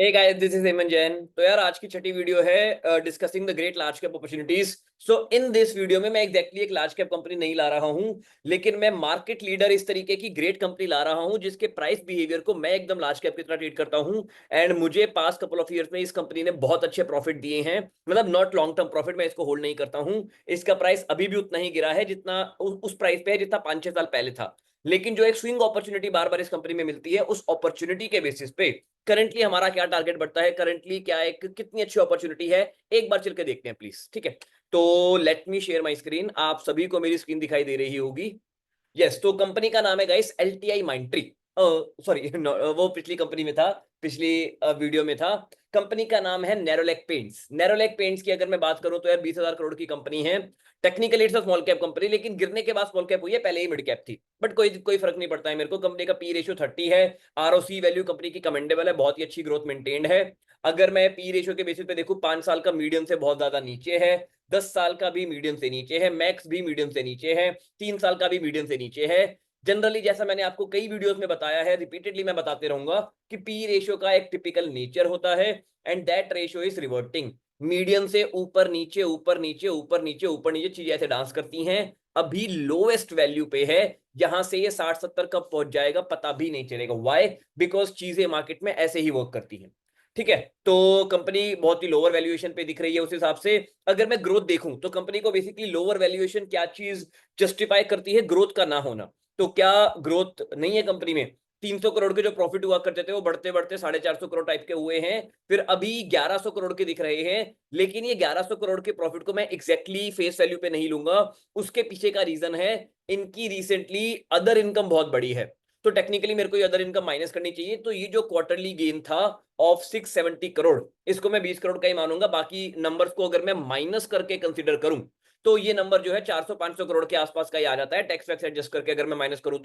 Hey guys, this is Hemant Jain. तो यार आज की छठी वीडियो है discussing the great large cap opportunities. So in this video में मैं एग्जैक्टली एक लार्ज कैप कंपनी नहीं ला रहा हूं, लेकिन मैं मार्केट लीडर इस तरीके की ग्रेट कंपनी ला रहा हूं जिसके प्राइस बिहेवियर को मैं एकदम लार्ज कैप की तरह ट्रीट करता हूं। एंड मुझे पास्ट कपल ऑफ ईयर्स में इस कंपनी ने बहुत अच्छे प्रॉफिट दिए हैं। मतलब नॉट लॉन्ग टर्म प्रॉफिट, मैं इसको होल्ड नहीं करता हूं। इसका प्राइस अभी भी उतना ही गिरा है जितना उस प्राइस पे है जितना 5-6 साल पहले था। लेकिन जो एक स्विंग अपॉर्चुनिटी बार बार इस कंपनी में मिलती है, उस अपॉर्चुनिटी के बेसिस पे करंटली हमारा क्या टारगेट बढ़ता है, करंटली क्या एक कितनी अच्छी अपॉर्चुनिटी है, एक बार चल के देखते हैं प्लीज। ठीक है, तो let me share my screen. आप सभी को मेरी स्क्रीन दिखाई दे रही होगी। यस, तो कंपनी का नाम है गाइस एलटीआई माइंट्री। सॉरी वो पिछली कंपनी में था, पिछली वीडियो में था। कंपनी का नाम है नेरोलैक पेंट्स। नेरोलैक पेंट्स की अगर मैं बात करूं तो यार 20,000 करोड़ की कंपनी है। Technically it's a small cap company, लेकिन गिरने के बाद स्मॉल कैप हुई है, पहले ही मिड कैप थी। बट कोई कोई फर्क नहीं पड़ता है मेरे को। कंपनी का पी रेशियो 30 है। आरओसी वैल्यू कंपनी की कमेंडेबल है, बहुत ही अच्छी ग्रोथ मेंटेन्ड है। अगर मैं पी रेशियो के बेसिस पे देखूं, 5 साल का मीडियम से बहुत ज्यादा नीचे है, 10 साल का भी मीडियम से नीचे है, मैक्स भी मीडियम से नीचे है, 3 साल का भी मीडियम से नीचे है। जनरली जैसा मैंने आपको कई वीडियोस में बताया है, रिपीटेडली मैं बताते रहूंगा कि पी रेशियो का एक टिपिकल नेचर होता है and that ratio is reverting. Medium से ऊपर नीचे ऊपर नीचे ऊपर नीचे ऊपर नीचे चीजें ऐसे डांस करती हैं। अभी लोएस्ट वैल्यू पे है, यहां से ये 60-70 कब पहुंच जाएगा पता भी नहीं चलेगा। व्हाई? बिकॉज चीजें मार्केट में ऐसे ही वर्क करती हैं। ठीक है, तो कंपनी बहुत ही लोअर वैल्यूएशन पे दिख रही है। उस हिसाब से अगर मैं ग्रोथ देखूं तो कंपनी को बेसिकली लोअर वैल्यूएशन क्या चीज जस्टिफाई करती है? ग्रोथ का ना होना। तो क्या ग्रोथ नहीं है कंपनी में? 300 करोड़ के जो प्रॉफिट हुआ करते थे वो बढ़ते बढ़ते 450 करोड़ टाइप के हुए हैं, फिर अभी 1100 करोड़ के दिख रहे हैं। लेकिन ये 1100 करोड़ के प्रॉफिट को मैं एग्जैक्टली फेस वैल्यू पे नहीं लूंगा। उसके पीछे का रीजन है इनकी रिसेंटली अदर इनकम बहुत बड़ी है। तो टेक्निकली मेरे को ये अदर इनकम माइनस करनी चाहिए। तो ये जो क्वार्टरली गेन था ऑफ 670 करोड़, इसको मैं 20 करोड़ का ही मानूंगा। बाकी नंबर्स को अगर मैं माइनस करके कंसीडर करूं तो ये नंबर जो है 400-500 करोड़ के आसपास का ही आ जाता है, टैक्स वैक्स एडजस्ट करके अगर मैं माइनस करूं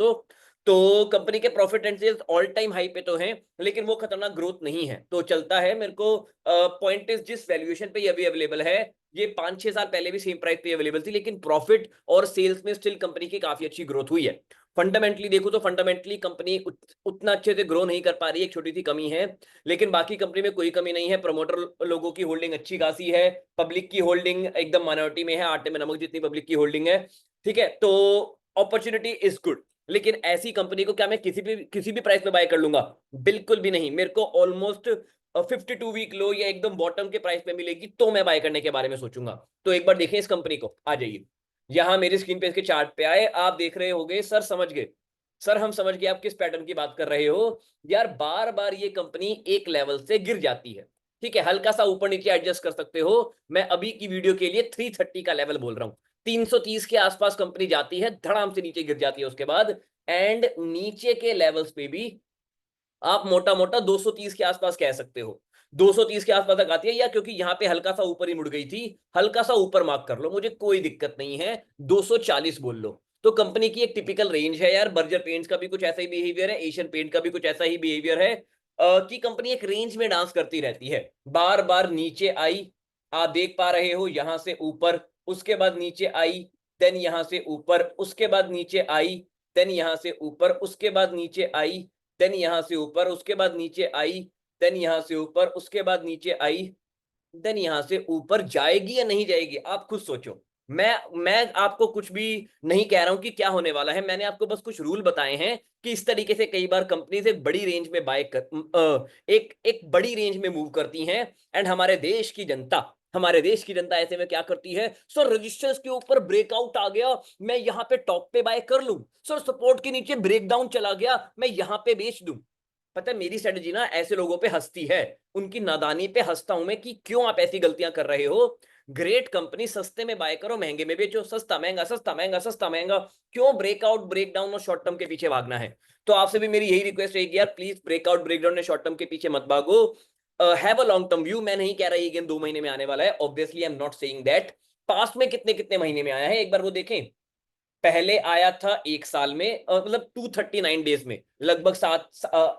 तो कंपनी के profit and sales all time high पे तो हैं, लेकिन वो खतरनाक ग्रोथ नहीं है, तो चलता है। मेरे को पॉइंट इज जिस वैल्यूएशन पे ये अभी अवेलेबल है, ये 5-6 साल पहले भी सेम प्राइस पे अवेलेबल थी, लेकिन प्रॉफिट और सेल्स में स्टिल कंपनी की काफी अच्छी ग्रोथ हुई है। फंडामेंटली देखो तो फंडामेंटली कंपनी उतना अच्छे से ग्रो नहीं कर पा रही है, एक छोटी सी कमी है। लेकिन बाकी कंपनी में कोई कमी नहीं है। प्रमोटर लोगों की होल्डिंग अच्छी खासी है, पब्लिक की होल्डिंग एकदम माइनॉरिटी में है, आटे में नमक जितनी पब्लिक की होल्डिंग है। ठीक है, तो अपॉर्चुनिटी इज गुड। लेकिन ऐसी कंपनी को क्या मैं किसी भी प्राइस में बाय कर लूंगा? बिल्कुल भी नहीं। मेरे को ऑलमोस्ट 52 वीक लो या एकदम बॉटम के प्राइस में मिलेगी तो मैं बाय करने के बारे में सोचूंगा। तो एक बार देखें इस कंपनी को, आ जाइए यहां मेरी स्क्रीन पे, इसके चार्ट पे आए। आप देख रहे होगे सर, समझ गए सर, हम समझ गए आप किस पैटर्न की बात कर रहे हो। यार बार बार ये कंपनी एक लेवल से गिर जाती है। ठीक है, हल्का सा ऊपर नीचे एडजस्ट कर सकते हो। मैं अभी की वीडियो के लिए 330 का लेवल बोल रहा हूं। 330 के आसपास कंपनी जाती है, धड़ाम से नीचे गिर जाती है उसके बाद। एंड नीचे के लेवल्स पे भी आप मोटा मोटा 230 के आसपास कह सकते हो। 230 के आसपास तक आती है, या क्योंकि यहां पे हल्का सा ऊपर ही मुड़ गई थी, हल्का सा ऊपर मार्क कर लो, मुझे कोई दिक्कत नहीं है। 240 बोल लो। तो कंपनी की एक टिपिकल रेंज है यार। बर्जर पेंट्स का भी कुछ ऐसा ही बिहेवियर है, एशियन पेंट का भी कुछ ऐसा ही बिहेवियर है, कि कंपनी एक रेंज में डांस करती रहती है। बार बार नीचे आई, आप देख पा रहे हो, यहां से ऊपर, उसके बाद नीचे आई, देन यहां से ऊपर, उसके बाद नीचे आई, देन यहां से ऊपर, उसके बाद नीचे आई, देन यहां से ऊपर, उसके बाद नीचे आई, देन यहां से ऊपर, उसके बाद नीचे आई, देन यहां से ऊपर। जाएगी या नहीं जाएगी आप खुद सोचो। मैं आपको कुछ भी नहीं कह रहा हूं कि क्या होने वाला है, मैंने आपको बस कुछ रूल बताए हैं कि इस तरीके से कई बार कंपनी से बड़ी रेंज में बाय कर एक एक बड़ी रेंज में मूव करती हैं। एंड हमारे देश की जनता ऐसे में क्या करती है? सर रजिस्टर्स के ऊपर ब्रेकआउट आ गया, मैं यहां पे टॉप पे बाय कर लूं। सर सपोर्ट के नीचे ब्रेकडाउन चला गया, मैं यहां पे बेच दूं। पता है मेरी स्ट्रेटजी ना ऐसे लोगों पे हंसती है, उनकी नादानी पे हंसता हूं मैं कि क्यों आप ऐसी गलतियां कर रहे हो। ग्रेट कंपनी सस्ते में बाय करो, महंगे में बेचो, सस्ता महंगा सस्ता महंगा सस्ता महंगा। क्यों ब्रेकआउट ब्रेकडाउन और शॉर्ट टर्म के पीछे भागना है? तो आपसे भी मेरी यही रिक्वेस्ट है कि यार प्लीज ब्रेकआउट ब्रेकडाउन और शॉर्ट टर्म के पीछे मत भागो। Have a long term view. मैं नहीं कह रहा ये गेम 2 महीने में आने वाला है, obviously I am not saying that. Past में कितने कितने महीने में आया है एक बार वो देखें। पहले आया था एक साल में, मतलब 239 डेज में, लगभग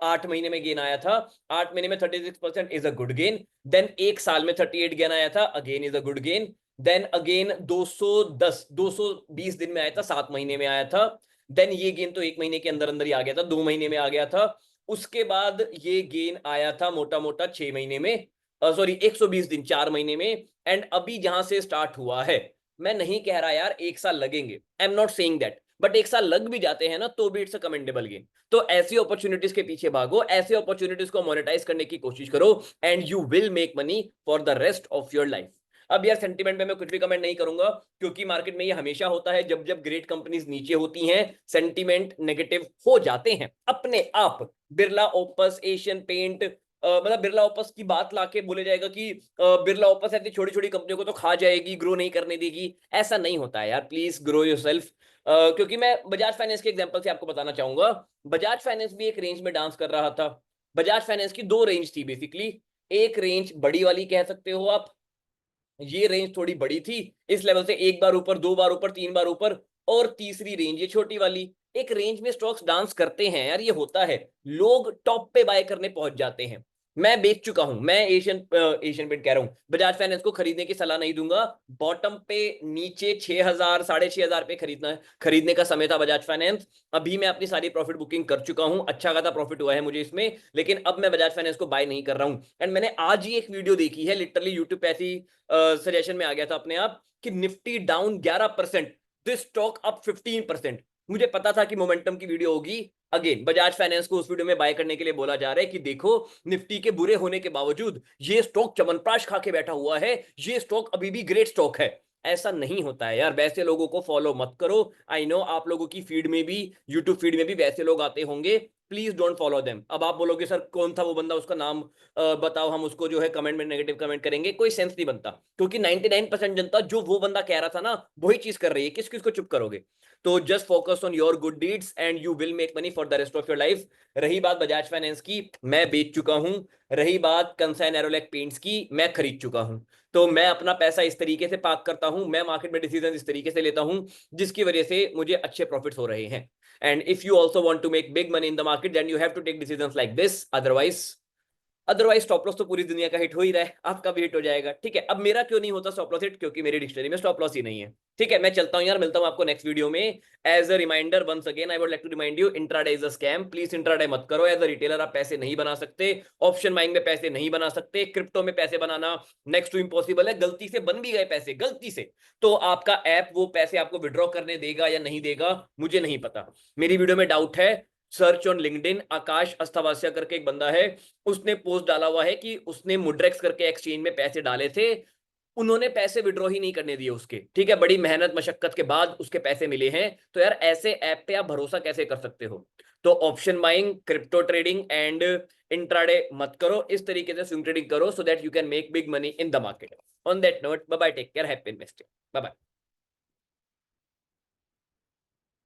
8 महीने में गेन आया था। 8 महीने में 36% is a good gain. Then एक साल में 38 गेन आया था, again is a good gain. Then again 220 दिन में आया था, 7 महीने में आया था। देन ये गेन तो 1 महीने के अंदर अंदर ही आ गया था, 2 महीने में आ गया था। उसके बाद ये गेन आया था मोटा मोटा 6 महीने में, सॉरी 120 दिन 4 महीने में। एंड अभी जहां से स्टार्ट हुआ है, मैं नहीं कह रहा यार 1 साल लगेंगे, I am not saying that, but 1 साल लग भी जाते हैं ना तो भी इट्स अ कमेंडेबल गेन। तो ऐसी अपॉर्चुनिटीज के पीछे भागो, ऐसे अपॉर्चुनिटीज को मोनेटाइज करने की कोशिश करो, and you will make money for the rest of your life. अब यार सेंटीमेंट में मैं कुछ भी कमेंट नहीं करूंगा, क्योंकि मार्केट में ये हमेशा होता है, जब जब ग्रेट कंपनीज नीचे होती हैं सेंटीमेंट नेगेटिव हो जाते हैं अपने आप। बिरला ओपस, एशियन पेंट, मतलब बिरला ओपस की बात लाके बोले जाएगा कि बिरला ओपस ऐसी छोटी छोटी कंपनियों को तो खा जाएगी, ग्रो नहीं करने देगी। ऐसा नहीं होता है यार, प्लीज ग्रो योरसेल्फ। क्योंकि मैं बजाज फाइनेंस के एग्जांपल से आपको बताना चाहूंगा, बजाज फाइनेंस भी एक रेंज में डांस कर रहा था। बजाज फाइनेंस की दो रेंज थी बेसिकली, एक रेंज बड़ी वाली कह सकते हो आप, ये रेंज थोड़ी बड़ी थी, इस लेवल से एक बार ऊपर, दो बार ऊपर, तीन बार ऊपर, और तीसरी रेंज ये छोटी वाली। एक रेंज में स्टॉक्स डांस करते हैं यार, ये होता है, लोग टॉप पे बाय करने पहुंच जाते हैं। मैं बेच चुका हूं, मैं एशियन पेंट कह रहा हूं, बजाज फाइनेंस को खरीदने की सलाह नहीं दूंगा। बॉटम पे नीचे 6,000 6,500 पे खरीदने का समय था बजाज फाइनेंस। अभी मैं अपनी सारी प्रॉफिट बुकिंग कर चुका हूं, अच्छा खासा प्रॉफिट हुआ है मुझे इसमें, लेकिन अब मैं बजाज फाइनेंस को बाय नहीं कर रहा हूं। एंड मैंने आज ही एक वीडियो देखी है, लिटरली यूट्यूब पे ऐसी सजेशन में आ गया था अपने आप कि Nifty down 11%, this stock up 15%। मुझे पता था कि मोमेंटम की वीडियो होगी। अगेन बजाज फाइनेंस को उस वीडियो में बाय करने के लिए बोला जा रहा है कि देखो निफ्टी के बुरे होने के बावजूद ये स्टॉक चमनप्राश खा के बैठा हुआ है, ये स्टॉक अभी भी ग्रेट स्टॉक है। ऐसा नहीं होता है यार, वैसे लोगों को फॉलो मत करो। आई नो आप लोगों की फीड में भी, यूट्यूब फीड में भी वैसे लोग आते होंगे, प्लीज डोंट फॉलो देम। अब आप बोलोगे सर कौन था वो बंदा, उसका नाम बताओ, हम उसको जो है कमेंट में नेगेटिव कमेंट करेंगे, कोई सेंस नहीं बनता, क्योंकि 99% जनता जो वो बंदा कह रहा था ना वही चीज कर रही है, किस किस को चुप करोगे। तो just focus on your good deeds and you will make money for the rest of your life. रही बात बजाज फाइनेंस की, मैं बेच चुका हूं। रही बात कंसाइन एरोलैक पेंट्स की, मैं खरीद चुका हूं। तो मैं अपना पैसा इस तरीके से पार्क करता हूं, मैं मार्केट में डिसीजन इस तरीके से लेता हूं जिसकी वजह से मुझे अच्छे प्रॉफिट्स हो रहे हैं। And if you also want to make big money in the market, then you have to take decisions like this, otherwise stop loss तो पूरी दुनिया का हिट हो ही रहा है, आपका भी हिट हो जाएगा। ठीक है, अब मेरा क्यों नहीं होता स्टॉप लॉस हिट, क्योंकि मेरी डिक्शनरी में स्टॉप लॉस ही नहीं है। ठीक है, मैं चलता हूं यार, मिलता हूं आपको नेक्स्ट वीडियो में। As a reminder once again I would like to remind you, intraday is a scam, please intraday मत करो। एज अ रिटेलर आप पैसे नहीं बना सकते, ऑप्शन बाइंग में पैसे नहीं बना सकते, क्रिप्टो में पैसे बनाना नेक्स्ट टू इम्पॉसिबल है। गलती से बन भी गए पैसे, गलती से, तो आपका ऐप वो पैसे आपको विड्रॉ करने देगा या नहीं देगा मुझे नहीं पता। मेरी वीडियो में डाउट है, सर्च ऑन लिंक्डइन, आकाश अस्थावासिया करके एक बंदा है, उसने पोस्ट डाला हुआ है कि उसने मुड्रेक्स करके एक्सचेंज में पैसे डाले थे, उन्होंने पैसे विड्रॉ ही नहीं करने दिए उसके। ठीक है, बड़ी मेहनत मशक्कत के बाद उसके पैसे मिले हैं। तो यार ऐसे ऐप पे आप भरोसा कैसे कर सकते हो। तो option buying, crypto trading and intraday मत करो, इस तरीके से स्विंग ट्रेडिंग करो, so that you can make big money in the market. On that note, bye bye, take care, happy investing, bye bye.